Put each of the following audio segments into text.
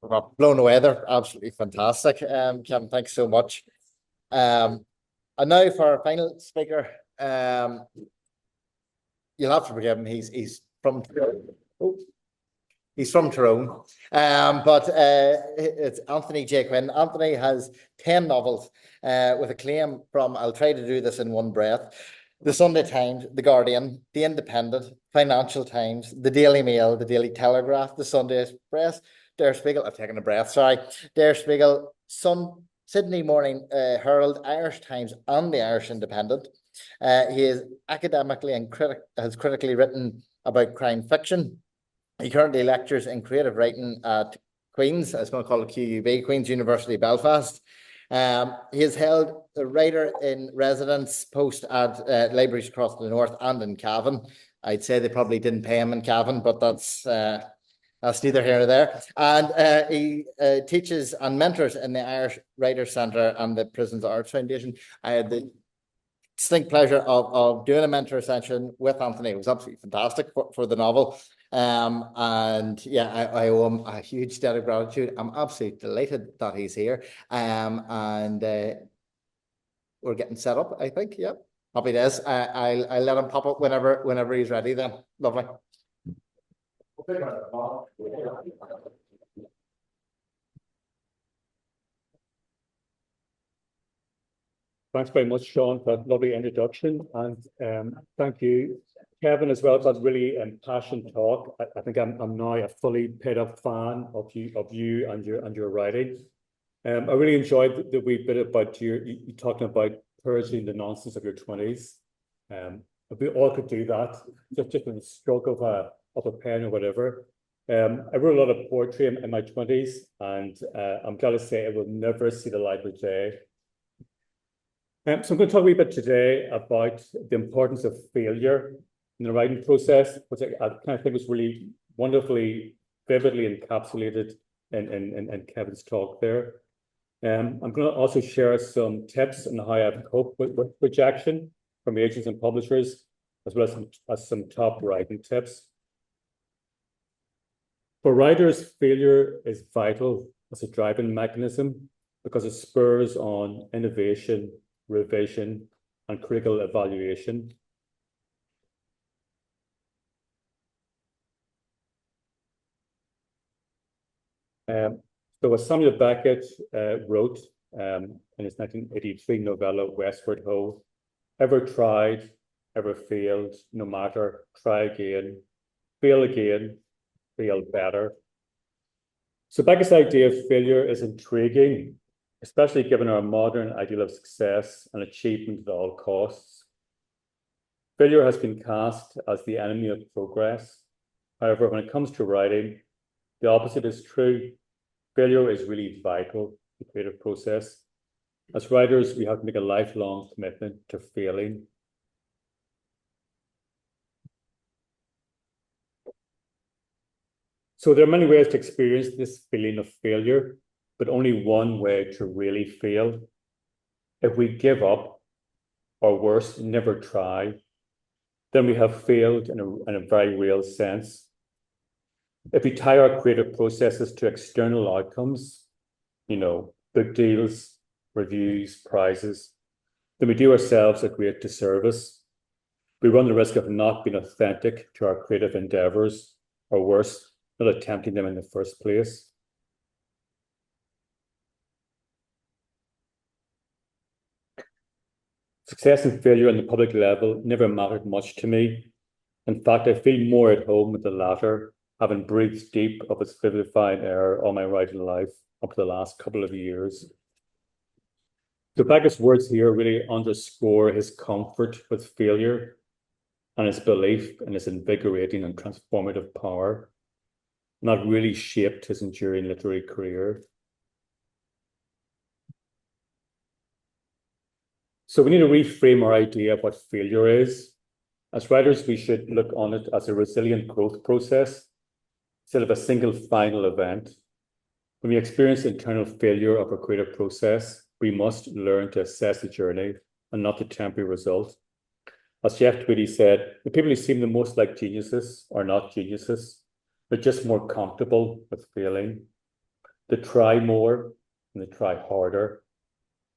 Well, blown away. They're absolutely fantastic. Kevin, thanks so much. Um, and now for our final speaker. You'll have to forgive him. He's from oh, he's from Tyrone. But it's Anthony J. Quinn. Anthony has 10 novels with a claim from, I'll try to do this in one breath, the Sunday Times, the Guardian, the Independent, Financial Times, the Daily Mail, the Daily Telegraph, the Sunday Express, Der Spiegel, I've taken a breath, sorry, Der Spiegel, Sydney Morning Herald, Irish Times, and the Irish Independent. He is academically and has critically written about crime fiction. He currently lectures in creative writing at Queen's, I was going to call it QUB, Queen's University Belfast. He has held a writer in residence post at libraries across the north and in Cavan. I'd say they probably didn't pay him in Cavan, but that's neither here nor there. And he teaches and mentors in the Irish Writers' Centre and the Prisons Arts Foundation. I had the distinct pleasure of doing a mentor session with Anthony. It was absolutely fantastic for the novel. And yeah, I owe him a huge debt of gratitude. I'm absolutely delighted that he's here. And we're getting set up, I think. Yep. Happy days. I'll let him pop up whenever he's ready then. Lovely. Thanks very much, Sean, for that lovely introduction. And thank you, Kevin, as well, for that really impassioned talk. I think I'm now a fully paid-up fan of you and your writing. I really enjoyed the wee bit about you talking about purging the nonsense of your 20s. If we all could do that, just with a stroke of a pen or whatever. I wrote a lot of poetry in my 20s, and I'm glad to say it will never see the light of day. So I'm going to talk a wee bit today about the importance of failure in the writing process, which I kind of think was really wonderfully, vividly encapsulated in Kevin's talk there. I'm going to also share some tips on how I've coped with rejection from agents and publishers, as well as some top writing tips. For writers, failure is vital as a driving mechanism because it spurs on innovation, revision, and critical evaluation. So as Samuel Beckett wrote in his 1983 novella, Westward Ho, ever tried, ever failed, no matter, try again, fail better. So Beckett's idea of failure is intriguing, especially given our modern ideal of success and achievement at all costs. Failure has been cast as the enemy of progress. However, when it comes to writing, the opposite is true. Failure is really vital to the creative process. As writers, we have to make a lifelong commitment to failing. So there are many ways to experience this feeling of failure, but only one way to really fail. If we give up, or worse, never try, then we have failed in a very real sense. If we tie our creative processes to external outcomes, book deals, reviews, prizes, then we do ourselves a great disservice. We run the risk of not being authentic to our creative endeavors, or worse, not attempting them in the first place. Success and failure on the public level never mattered much to me. In fact, I feel more at home with the latter, having breathed deep of its vivifying air all my writing life up to the last couple of years. So Beckett's words here really underscore his comfort with failure and his belief in its invigorating and transformative power. And that really shaped his enduring literary career. So we need to reframe our idea of what failure is. As writers, we should look on it as a resilient growth process instead of a single final event. When we experience internal failure of our creative process, we must learn to assess the journey and not the temporary result. As Jeff Tweedy said, the people who seem the most like geniuses are not geniuses. They're just more comfortable with failing. They try more and they try harder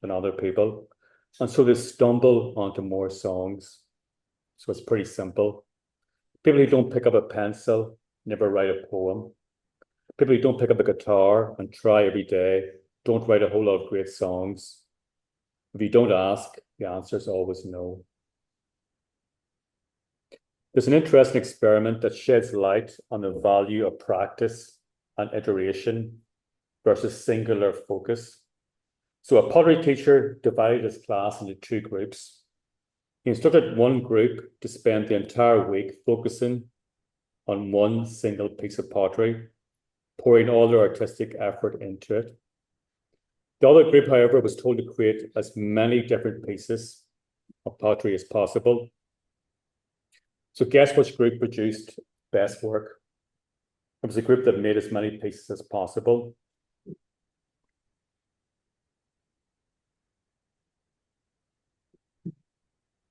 than other people. And so they stumble onto more songs. So it's pretty simple. People who don't pick up a pencil never write a poem. People who don't pick up a guitar and try every day don't write a whole lot of great songs. If you don't ask, the answer is always no. There's an interesting experiment that sheds light on the value of practice and iteration versus singular focus. So a pottery teacher divided his class into two groups. He instructed one group to spend the entire week focusing on one single piece of pottery, pouring all their artistic effort into it. The other group, however, was told to create as many different pieces of pottery as possible. So guess which group produced best work? It was a group that made as many pieces as possible.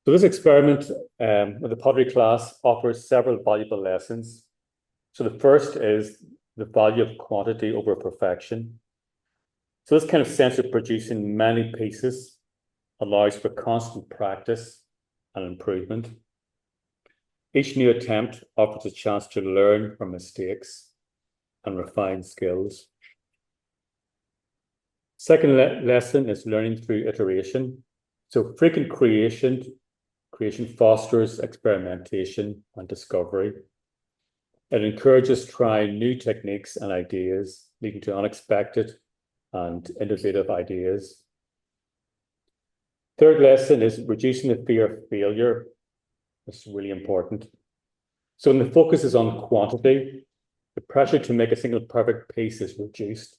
So this experiment with the pottery class offers several valuable lessons. So the first is the value of quantity over perfection. So this kind of sense of producing many pieces allows for constant practice and improvement. Each new attempt offers a chance to learn from mistakes and refine skills. Second lesson is learning through iteration. So frequent creation fosters experimentation and discovery. It encourages trying new techniques and ideas, leading to unexpected and innovative ideas. Third lesson is reducing the fear of failure. This is really important. So when the focus is on quantity, the pressure to make a single perfect piece is reduced.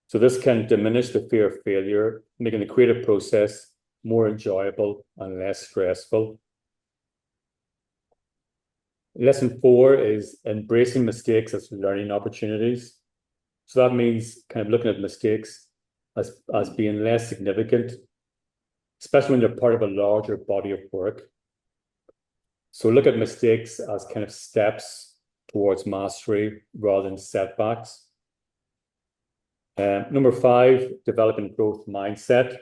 So this can diminish the fear of failure, making the creative process more enjoyable and less stressful. Lesson 4 is embracing mistakes as learning opportunities. So that means kind of looking at mistakes as being less significant, especially when they're part of a larger body of work. So look at mistakes as kind of steps towards mastery rather than setbacks. Number 5, developing growth mindset.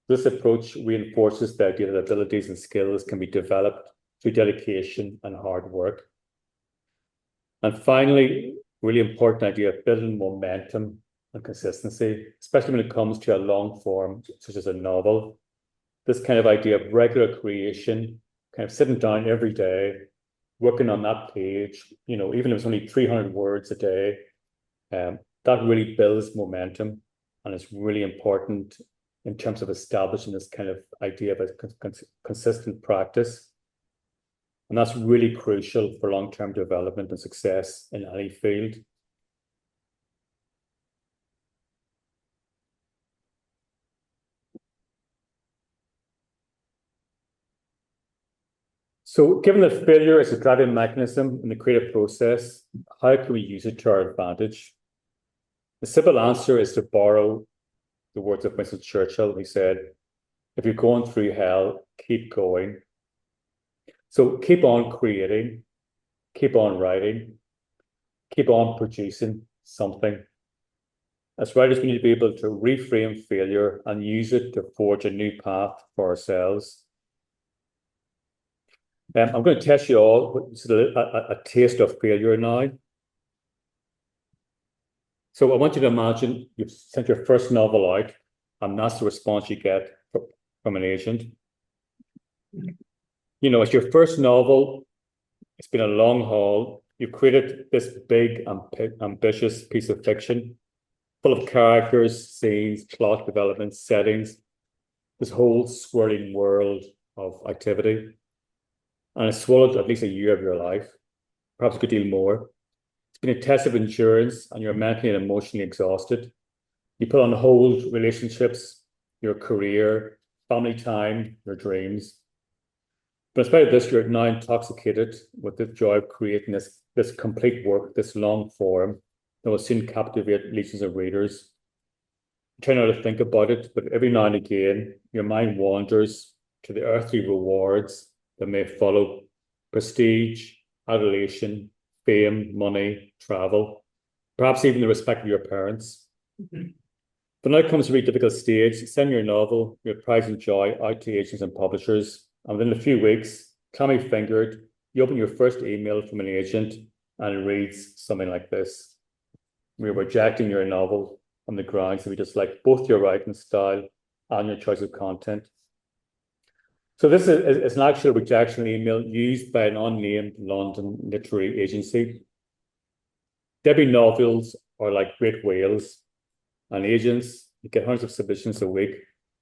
This approach reinforces the idea that abilities and skills can be developed through dedication and hard work. And finally, really important idea of building momentum and consistency, especially when it comes to a long form, such as a novel. This kind of idea of regular creation, kind of sitting down every day, working on that page, even if it's only 300 words a day, that really builds momentum, and it's really important in terms of establishing this kind of idea of a consistent practice. And that's really crucial for long-term development and success in any field. So given that failure is a driving mechanism in the creative process, how can we use it to our advantage? The simple answer is to borrow the words of Winston Churchill. He said, if you're going through hell, keep going. So keep on creating, keep on writing, keep on producing something. As writers, we need to be able to reframe failure and use it to forge a new path for ourselves. I'm going to test you all with a taste of failure now. So I want you to imagine you've sent your first novel out, and that's the response you get from an agent. It's your first novel. It's been a long haul. You've created this big, ambitious piece of fiction, full of characters, scenes, plot development, settings, this whole swirling world of activity. And it's swallowed at least a year of your life, perhaps a good deal more. It's been a test of endurance, and you're mentally and emotionally exhausted. You put on hold relationships, your career, family time, your dreams. But in spite of this, you're now intoxicated with the joy of creating this complete work, this long form that will soon captivate legions of readers. You try not to think about it, but every now and again, your mind wanders to the earthly rewards that may follow: prestige, adulation, fame, money, travel, perhaps even the respect of your parents. But now it comes to a really difficult stage. Send your novel, your pride and joy out to agents and publishers. And within a few weeks, clammy fingered, you open your first email from an agent and it reads something like this. We're rejecting your novel on the grounds that we dislike both your writing style and your choice of content. So this is an actual rejection email used by an unnamed London literary agency. Debbie novels are like great whales, and agents who get hundreds of submissions a week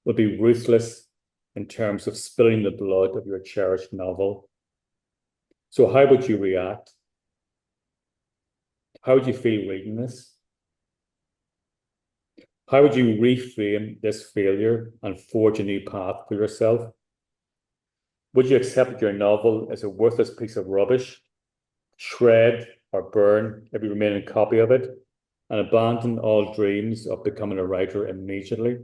will be ruthless in terms of spilling the blood of your cherished novel. So how would you react? How would you feel reading this? How would you reframe this failure and forge a new path for yourself? Would you accept that your novel is a worthless piece of rubbish, shred or burn every remaining copy of it, and abandon all dreams of becoming a writer immediately?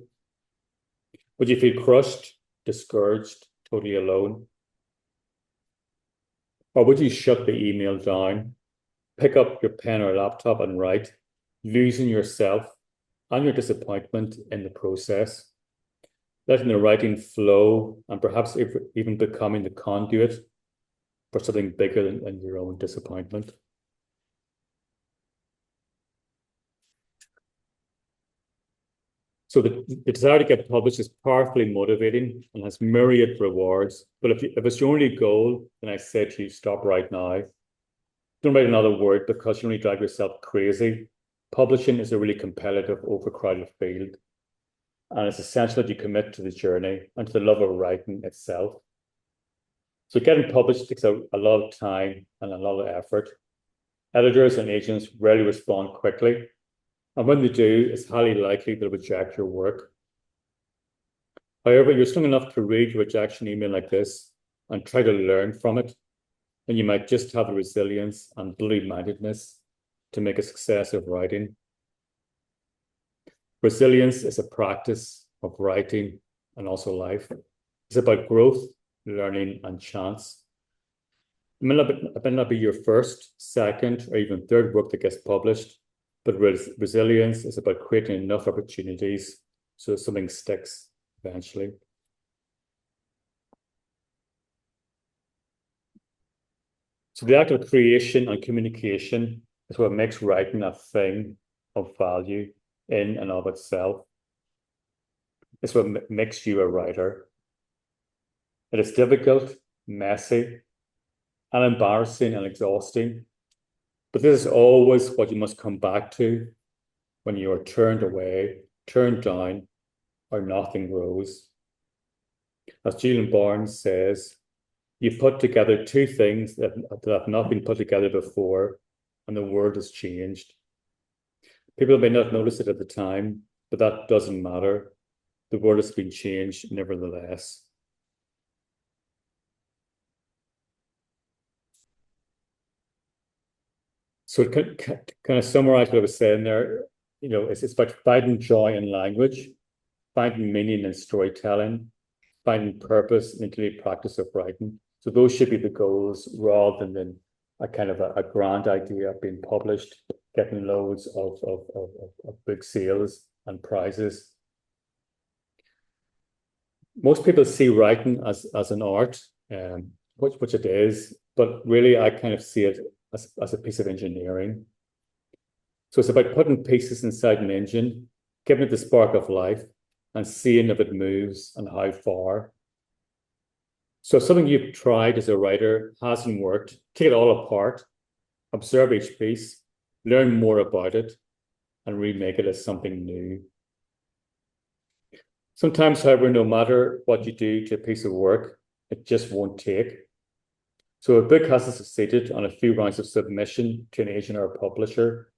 Would you feel crushed, discouraged, totally alone? Or would you shut the email down, pick up your pen or laptop and write, losing yourself and your disappointment in the process, letting the writing flow and perhaps even becoming the conduit for something bigger than your own disappointment? So the desire to get published is powerfully motivating and has myriad rewards. But if it's your only goal, then I say to you, stop right now. Don't write another word because you only drive yourself crazy. Publishing is a really competitive, overcrowded field. And it's essential that you commit to the journey and to the love of writing itself. So getting published takes a lot of time and a lot of effort. Editors and agents rarely respond quickly. And when they do, it's highly likely they'll reject your work. However, you're strong enough to read your rejection email like this and try to learn from it, and you might just have the resilience and bloody-mindedness to make a success of writing. Resilience is a practice of writing and also life. It's about growth, learning, and chance. It may not be your first, second, or even third work that gets published, but resilience is about creating enough opportunities so that something sticks eventually. So the act of creation and communication is what makes writing a thing of value in and of itself. It's what makes you a writer. It is difficult, messy, and embarrassing and exhausting. But this is always what you must come back to when you are turned away, turned down, or nothing grows. As Julian Barnes says, you put together two things that have not been put together before, and the world has changed. People may not notice it at the time, but that doesn't matter. The world has been changed nevertheless. So to kind of summarize what I was saying there, it's about finding joy in language, finding meaning in storytelling, finding purpose in the daily practice of writing. So those should be the goals rather than a kind of a grand idea of being published, getting loads of big sales and prizes. Most people see writing as an art, which it is, but really I kind of see it as a piece of engineering. So it's about putting pieces inside an engine, giving it the spark of life, and seeing if it moves and how far. So if something you've tried as a writer hasn't worked, take it all apart, observe each piece, learn more about it, and remake it as something new. Sometimes, however, no matter what you do to a piece of work, it just won't take. So a book hasn't succeeded on a few rounds of submission to an agent or a publisher.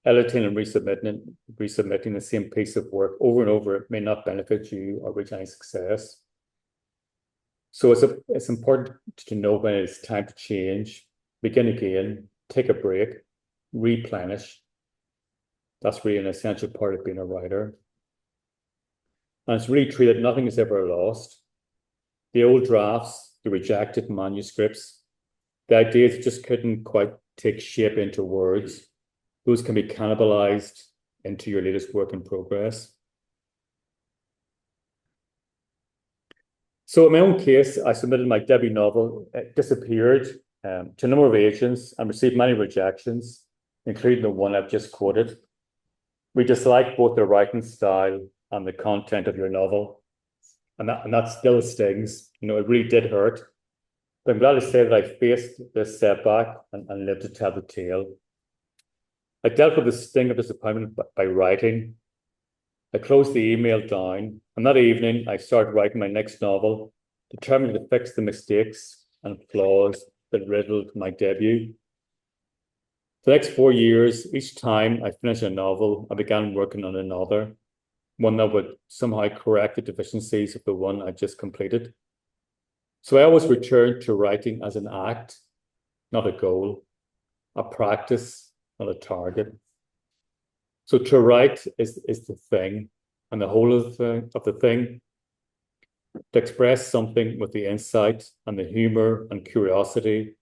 Editing and resubmitting the same piece of work over and over may not benefit you or reach any success. So it's important to know when it's time to change, begin again, take a break, replenish. That's really an essential part of being a writer. And it's really true that nothing is ever lost. The old drafts, the rejected manuscripts, the ideas just couldn't quite take shape into words. Those can be cannibalized into your latest work in progress. So in my own case, I submitted my debut novel. It disappeared to a number of agents and received many rejections, including the one I've just quoted. We dislike both the writing style and the content of your novel. And that still stings. You know, it really did hurt. But I'm glad to say that I faced this setback and lived to tell the tale. I dealt with the sting of disappointment by writing. I closed the email down, and that evening I started writing my next novel, determined to fix the mistakes and flaws that riddled my debut. For the next 4 years, each time I finished a novel, I began working on another, one that would somehow correct the deficiencies of the one I just completed. So I always returned to writing as an act, not a goal, a practice, not a target. So to write is the thing, and the whole of the thing, to express something with the insight and the humor and curiosity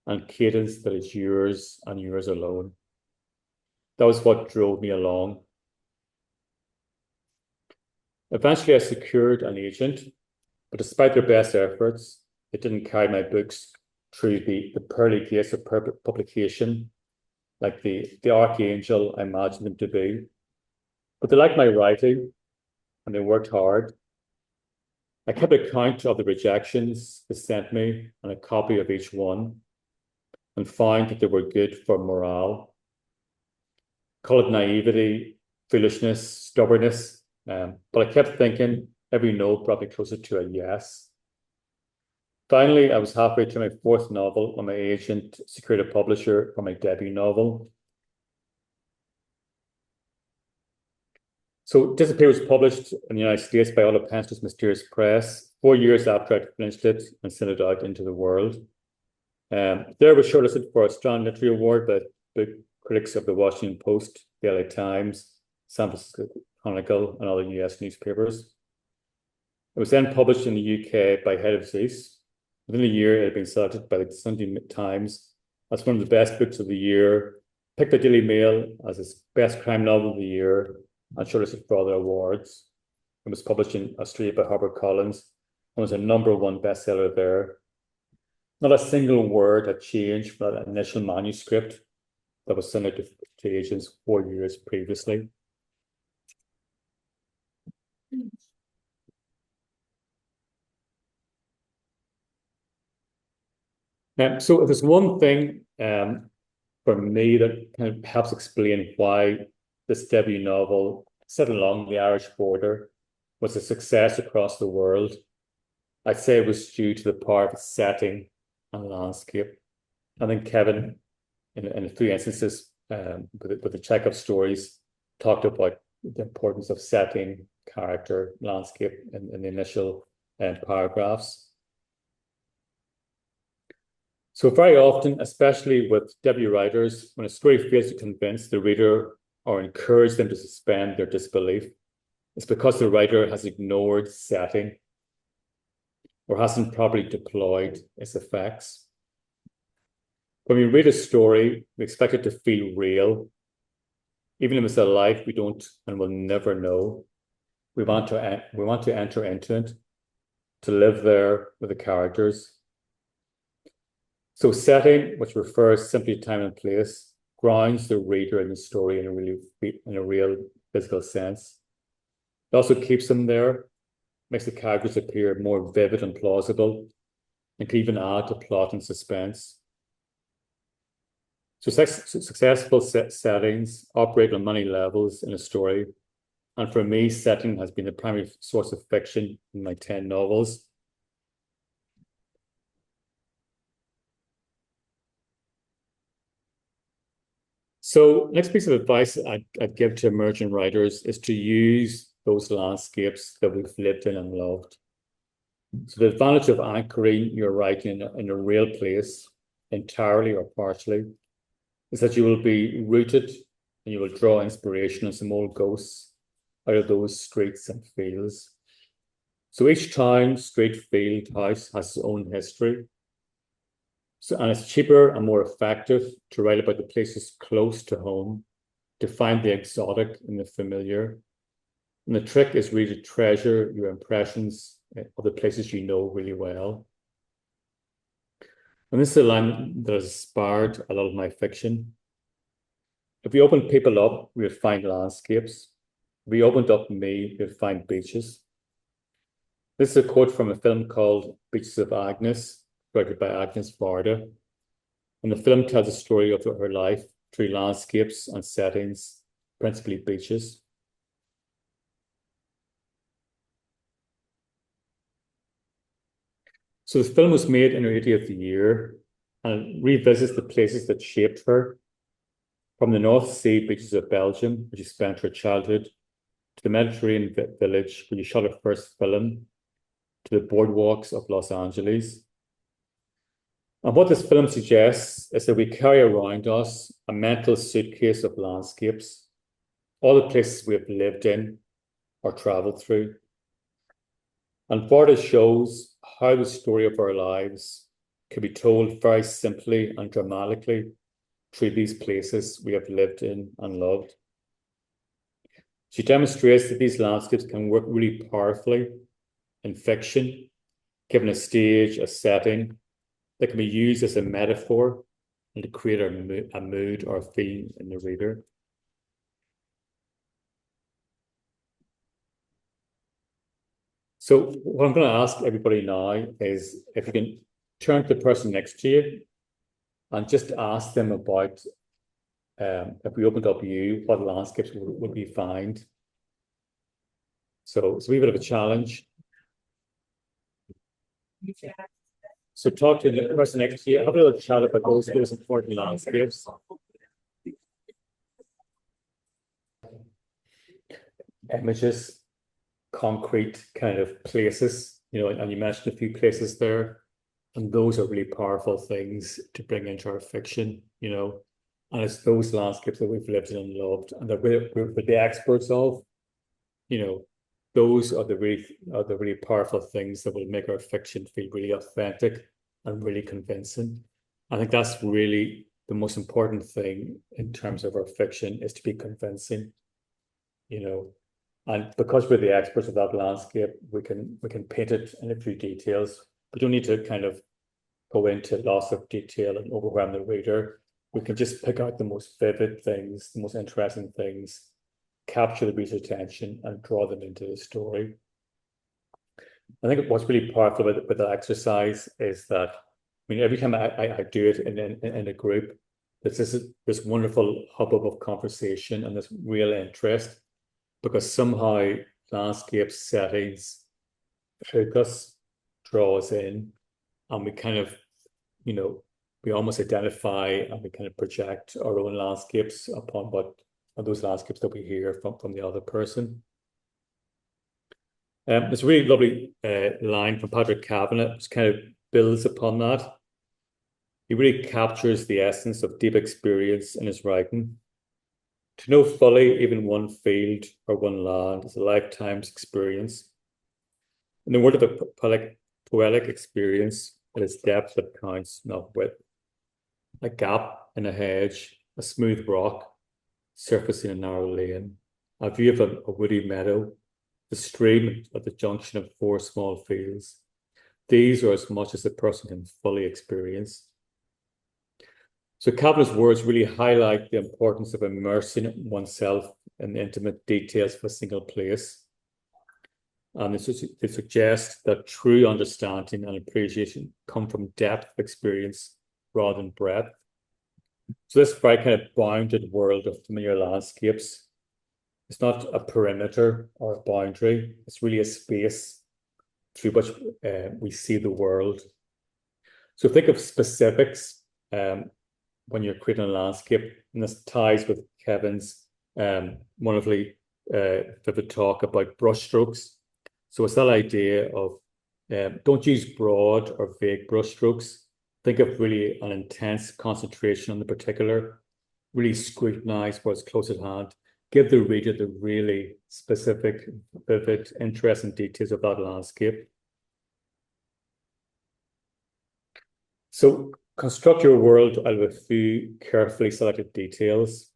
and cadence that is yours and yours alone. That was what drove me along. Eventually, I secured an agent, but despite their best efforts, it didn't carry my books through the pearly gates of publication, like the archangel I imagined them to be. But they liked my writing, and they worked hard. I kept a count of the rejections they sent me and a copy of each one, and found that they were good for morale. Call it naivety, foolishness, stubbornness, but I kept thinking every no brought me closer to a yes. Finally, I was halfway through my 4th novel when my agent secured a publisher for my debut novel. So Disappear was published in the United States by Oliver Pence's Mysterious Press 4 years after I'd finished it and sent it out into the world. There it was shortlisted for a Strand Literary Award by book critics of the Washington Post, the LA Times, San Francisco Chronicle, and other US newspapers. It was then published in the UK by Head of Zeus. Within a year, it had been selected by the Sunday Times as one of the best books of the year, picked by Daily Mail as its best crime novel of the year, and shortlisted for other awards. It was published in Australia by HarperCollins and was a #1 bestseller there. Not a single word had changed from that initial manuscript that was sent out to agents 4 years previously. So if there's one thing for me that kind of helps explain why this debut novel, set along the Irish border, was a success across the world, I'd say it was due to the power of its setting and landscape. I think Kevin, in a few instances, with the Chekhov stories, talked about the importance of setting, character, landscape in the initial paragraphs. So very often, especially with debut writers, when a story fails to convince the reader or encourage them to suspend their disbelief, it's because the writer has ignored setting or hasn't properly deployed its effects. When we read a story, we expect it to feel real. Even if it's a life we don't and will never know, we want to enter into it, to live there with the characters. So setting, which refers simply to time and place, grounds the reader in the story in a real physical sense. It also keeps them there, makes the characters appear more vivid and plausible, and can even add to plot and suspense. So successful settings operate on many levels in a story, and for me, setting has been the primary source of fiction in my 10 novels. So next piece of advice I'd give to emerging writers is to use those landscapes that we've lived in and loved. So the advantage of anchoring your writing in a real place, entirely or partially, is that you will be rooted and you will draw inspiration and some old ghosts out of those streets and fields. So each town, street, field, house has its own history. So, and it's cheaper and more effective to write about the places close to home, to find the exotic in the familiar. And the trick is really to treasure your impressions of the places you know really well. And this is a line that has inspired a lot of my fiction. If we opened people up, we would find landscapes. If we opened up me, we would find beaches. This is a quote from a film called Beaches of Agnes, directed by Agnes Varda. And the film tells a story of her life through landscapes and settings, principally beaches. So the film was made in her 80th year and revisits the places that shaped her, from the North Sea beaches of Belgium, where she spent her childhood, to the Mediterranean village where she shot her first film, to the boardwalks of Los Angeles. And what this film suggests is that we carry around us a mental suitcase of landscapes, all the places we have lived in or traveled through. And Varda shows how the story of our lives can be told very simply and dramatically through these places we have lived in and loved. She demonstrates that these landscapes can work really powerfully in fiction, given a stage, a setting, that can be used as a metaphor and to create a mood or a feeling in the reader. So what I'm going to ask everybody now is if you can turn to the person next to you and just ask them about, if we opened up you, what landscapes would we find? So it's a wee bit of a challenge. So talk to the person next to you, have a little chat about those important landscapes. Images, concrete kind of places, you know, and you mentioned a few places there, and those are really powerful things to bring into our fiction, you know, and it's those landscapes that we've lived in and loved and that we're the experts of, you know, those are the really powerful things that will make our fiction feel really authentic and really convincing. I think that's really the most important thing in terms of our fiction, is to be convincing, you know. And because we're the experts of that landscape, we can paint it in a few details. We don't need to kind of go into lots of detail and overwhelm the reader. We can just pick out the most vivid things, the most interesting things, capture the reader's attention and draw them into the story. I think what's really powerful with that exercise is that, I mean, every time I do it in a group, there's this wonderful hubbub of conversation and this real interest, because somehow landscapes, settings hook us, draw us in, and we kind of, you know, we almost identify and we kind of project our own landscapes upon what are those landscapes that we hear from the other person. There's a really lovely line from Patrick Kavanagh, which kind of builds upon that. He really captures the essence of deep experience in his writing. To know fully even one field or one land is a lifetime's experience. In the word of a poetic experience, it is depth that counts, not width. A gap in a hedge, a smooth rock, surfacing a narrow lane, a view of a woody meadow, the stream at the junction of four small fields. These are as much as a person can fully experience. So Kavanagh's words really highlight the importance of immersing oneself in the intimate details of a single place. And they suggest that true understanding and appreciation come from depth of experience rather than breadth. So this very kind of bounded world of familiar landscapes, it's not a perimeter or a boundary, it's really a space through which we see the world. So think of specifics when you're creating a landscape, and this ties with Kevin's wonderfully vivid talk about brushstrokes. So it's that idea of don't use broad or vague brushstrokes. Think of really an intense concentration on the particular, really scrutinize what's close at hand, give the reader the really specific, vivid, interesting details of that landscape. So construct your world out of a few carefully selected details.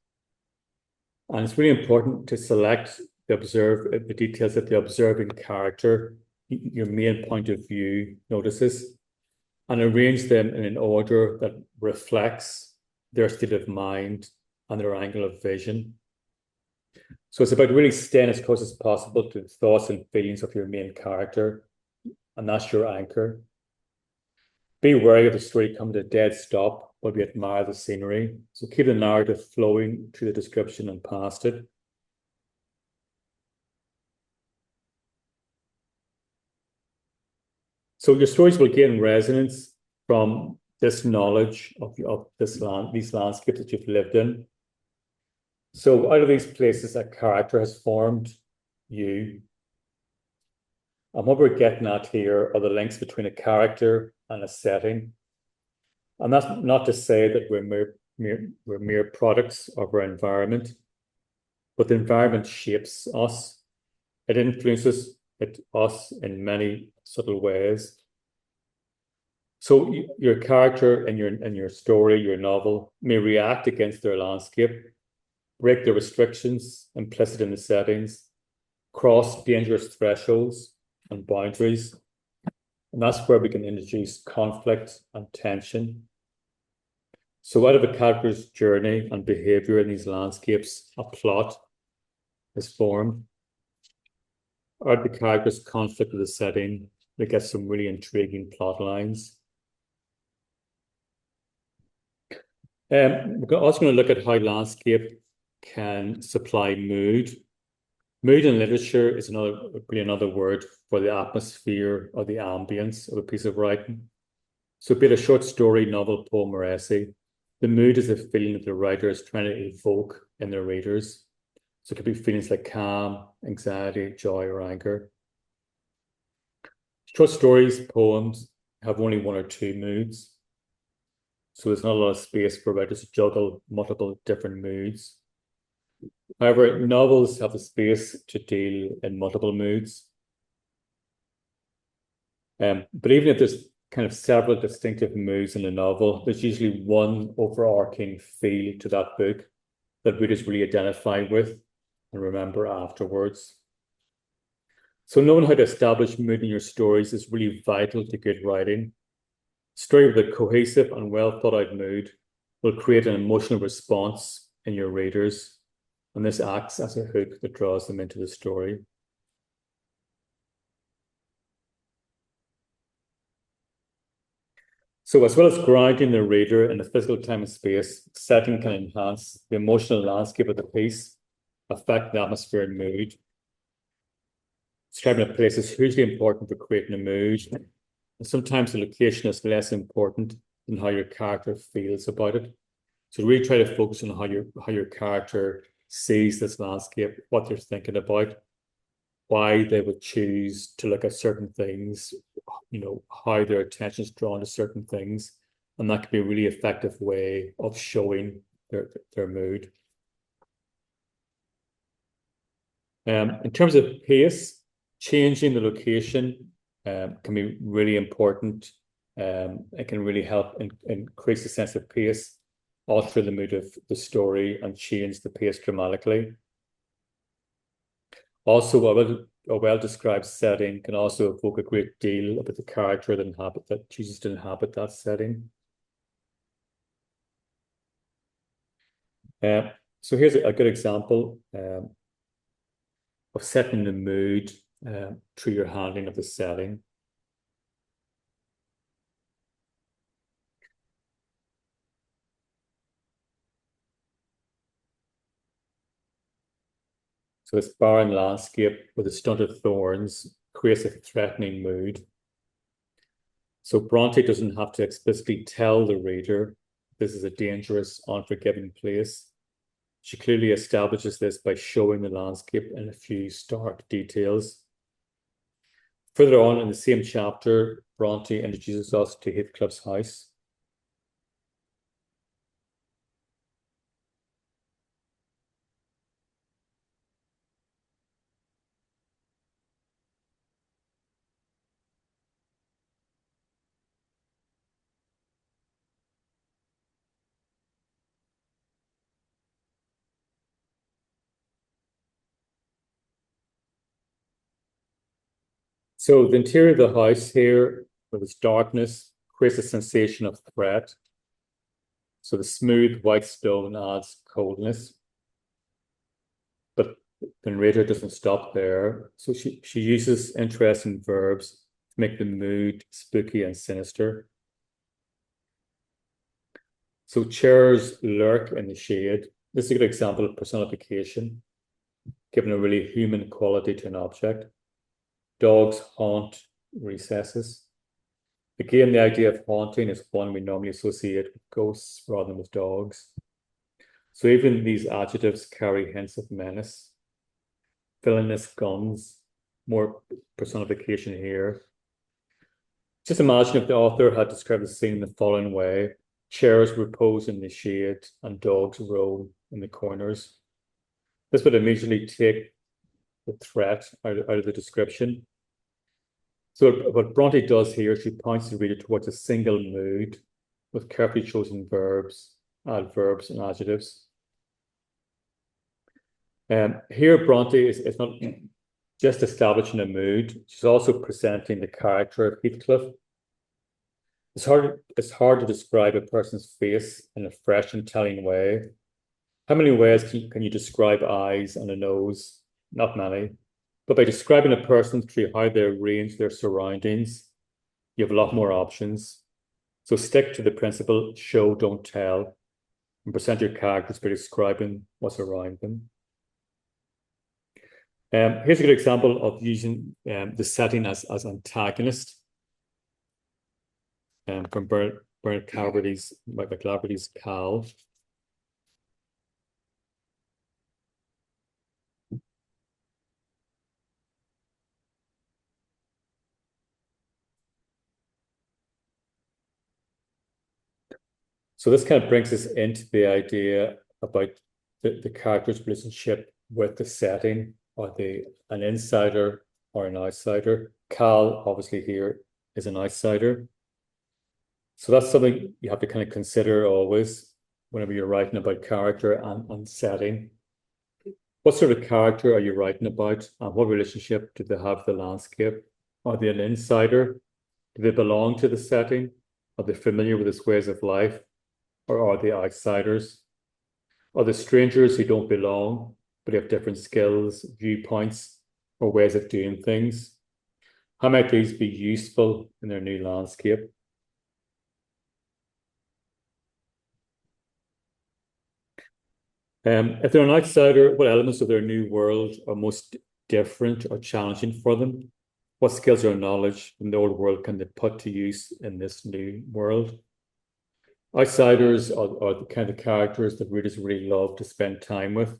And it's really important to select the details that the observing character, your main point of view, notices, and arrange them in an order that reflects their state of mind and their angle of vision. So it's about really staying as close as possible to the thoughts and feelings of your main character, and that's your anchor. Be wary of the story coming to a dead stop while we admire the scenery. So keep the narrative flowing through the description and past it. So your stories will gain resonance from this knowledge of these landscapes that you've lived in. So out of these places, a character has formed you. And what we're getting at here are the links between a character and a setting. And that's not to say that we're mere products of our environment, but the environment shapes us. It influences us in many subtle ways. So your character in your story, your novel, may react against their landscape, break the restrictions implicit in the settings, cross dangerous thresholds and boundaries. And that's where we can introduce conflict and tension. So out of a character's journey and behavior in these landscapes, a plot is formed. Out of the character's conflict with the setting, we get some really intriguing plot lines. We're also going to look at how landscape can supply mood. Mood in literature is another word for the atmosphere or the ambience of a piece of writing. So be it a short story, novel, poem, or essay, the mood is a feeling that the writer is trying to evoke in their readers. So it could be feelings like calm, anxiety, joy, or anger. Short stories, poems have only one or two moods. So there's not a lot of space for writers to juggle multiple different moods. However, novels have the space to deal in multiple moods. But even if there's kind of several distinctive moods in a novel, there's usually one overarching feel to that book that readers really identify with and remember afterwards. So knowing how to establish mood in your stories is really vital to good writing. A story with a cohesive and well thought out mood will create an emotional response in your readers, and this acts as a hook that draws them into the story. So as well as grounding the reader in the physical time and space, setting can enhance the emotional landscape of the piece, affect the atmosphere and mood. Describing a place is hugely important for creating a mood, and sometimes the location is less important than how your character feels about it. So really try to focus on how your character sees this landscape, what they're thinking about, why they would choose to look at certain things, how their attention is drawn to certain things. And that can be a really effective way of showing their mood. In terms of pace, changing the location can be really important. It can really help increase the sense of pace, alter the mood of the story, and change the pace dramatically. Also, a well-described setting can also evoke a great deal about the character that chooses to inhabit that setting. So here's a good example of setting the mood through your handling of the setting. So this barren landscape with a stunted thorns creates a threatening mood. So Bronte doesn't have to explicitly tell the reader this is a dangerous, unforgiving place. She clearly establishes this by showing the landscape in a few stark details. Further on in the same chapter, Bronte introduces us to Heathcliff's house. So the interior of the house here, with its darkness, creates a sensation of threat. So the smooth white stone adds coldness. But the narrator doesn't stop there. So she uses interesting verbs to make the mood spooky and sinister. So chairs lurk in the shade. This is a good example of personification, giving a really human quality to an object. Dogs haunt recesses. Again, the idea of haunting is one we normally associate with ghosts rather than with dogs. So even these adjectives carry hints of menace. Villainous guns, more personification here. Just imagine if the author had described the scene in the following way: chairs repose in the shade and dogs roll in the corners. This would immediately take the threat out of the description. So what Bronte does here, she points the reader towards a single mood with carefully chosen verbs, adverbs, and adjectives. Here, Bronte is not just establishing a mood, she's also presenting the character of Heathcliff. It's hard to describe a person's face in a fresh and telling way. How many ways can you describe eyes and a nose? Not many. But by describing a person through how they arrange their surroundings, you have a lot more options. So stick to the principle, show, don't tell, and present your characters by describing what's around them. Here's a good example of using the setting as antagonist from Bernard McClaverty's Cal. So this kind of brings us into the idea about the character's relationship with the setting. Are they an insider or an outsider? Cal, obviously here, is an outsider. So that's something you have to kind of consider always whenever you're writing about character and setting. What sort of character are you writing about, and what relationship do they have to the landscape? Are they an insider? Do they belong to the setting? Are they familiar with its ways of life? Or are they outsiders? Are they strangers who don't belong, but have different skills, viewpoints, or ways of doing things? How might these be useful in their new landscape? If they're an outsider, what elements of their new world are most different or challenging for them? What skills or knowledge from the old world can they put to use in this new world? Outsiders are the kind of characters that readers really love to spend time with.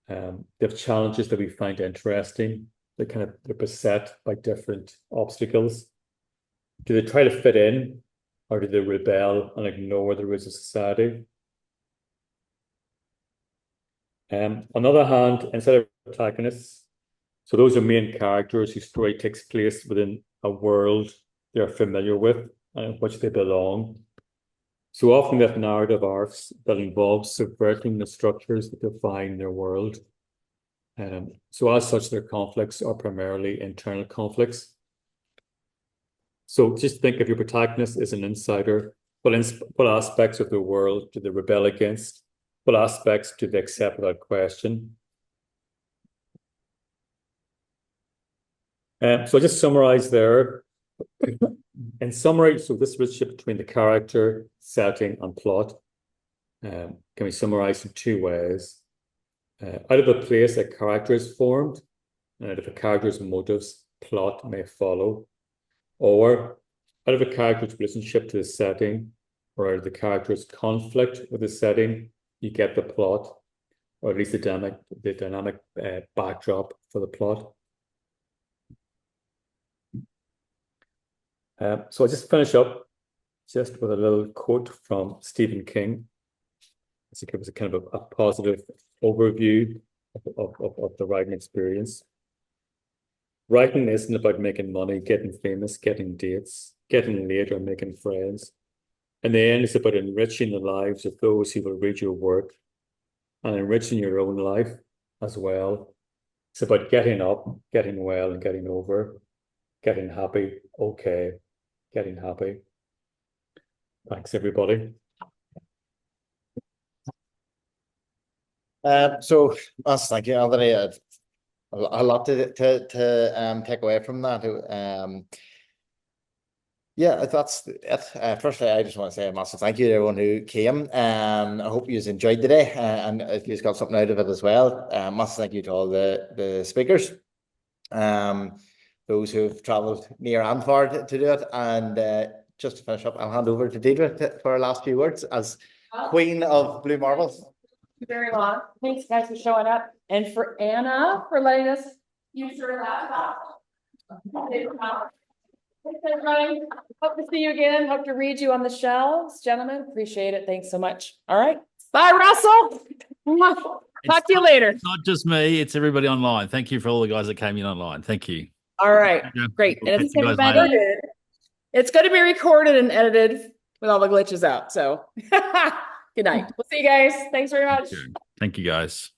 They have challenges that we find interesting. They're beset by different obstacles. Do they try to fit in, or do they rebel and ignore the rules of society? On the other hand, instead of protagonists, so those are main characters whose story takes place within a world they're familiar with and in which they belong. So often we have narrative arcs that involve subverting the structures that define their world. So as such, their conflicts are primarily internal conflicts. So just think if your protagonist is an insider, what aspects of the world do they rebel against? What aspects do they accept without question? So I just summarize there. In summary, so this relationship between the character, setting, and plot can be summarized in two ways. Out of a place, a character is formed, and out of a character's motives, plot may follow. Or out of a character's relationship to the setting, or out of the character's conflict with the setting, you get the plot, or at least the dynamic backdrop for the plot. So I'll just finish up just with a little quote from Stephen King. To give us a kind of a positive overview of the writing experience. Writing isn't about making money, getting famous, getting dates, getting laid, or making friends. In the end, it's about enriching the lives of those who will read your work and enriching your own life as well. It's about getting up, getting well, and getting over. getting happy. Okay, getting happy. Thanks, everybody. So, thank you, Anthony. A lot to take away from that. Yeah, that's it. Firstly, I just want to say a massive thank you to everyone who came. I hope you enjoyed the day and if you got something out of it as well. Massive thank you to all the speakers, those who've travelled near and far to do it. And just to finish up, I'll hand over to Deidre for our last few words as Queen of Blue Marbles. Very long. Thanks, guys, for showing up, and for Anna for letting us use her laptop. Thanks, everybody. Hope to see you again. Hope to read you on the shelves, gentlemen. Appreciate it. Thanks so much. All right. Bye, Russell. Talk to you later. It's not just me, it's everybody online. Thank you for all the guys that came in online. Thank you. All right. Yeah. Great. We'll And it's catch you going guys to be later. it's going to be recorded and edited with all the glitches out. So good night. We'll see you guys. Thanks very much. Thank you, guys.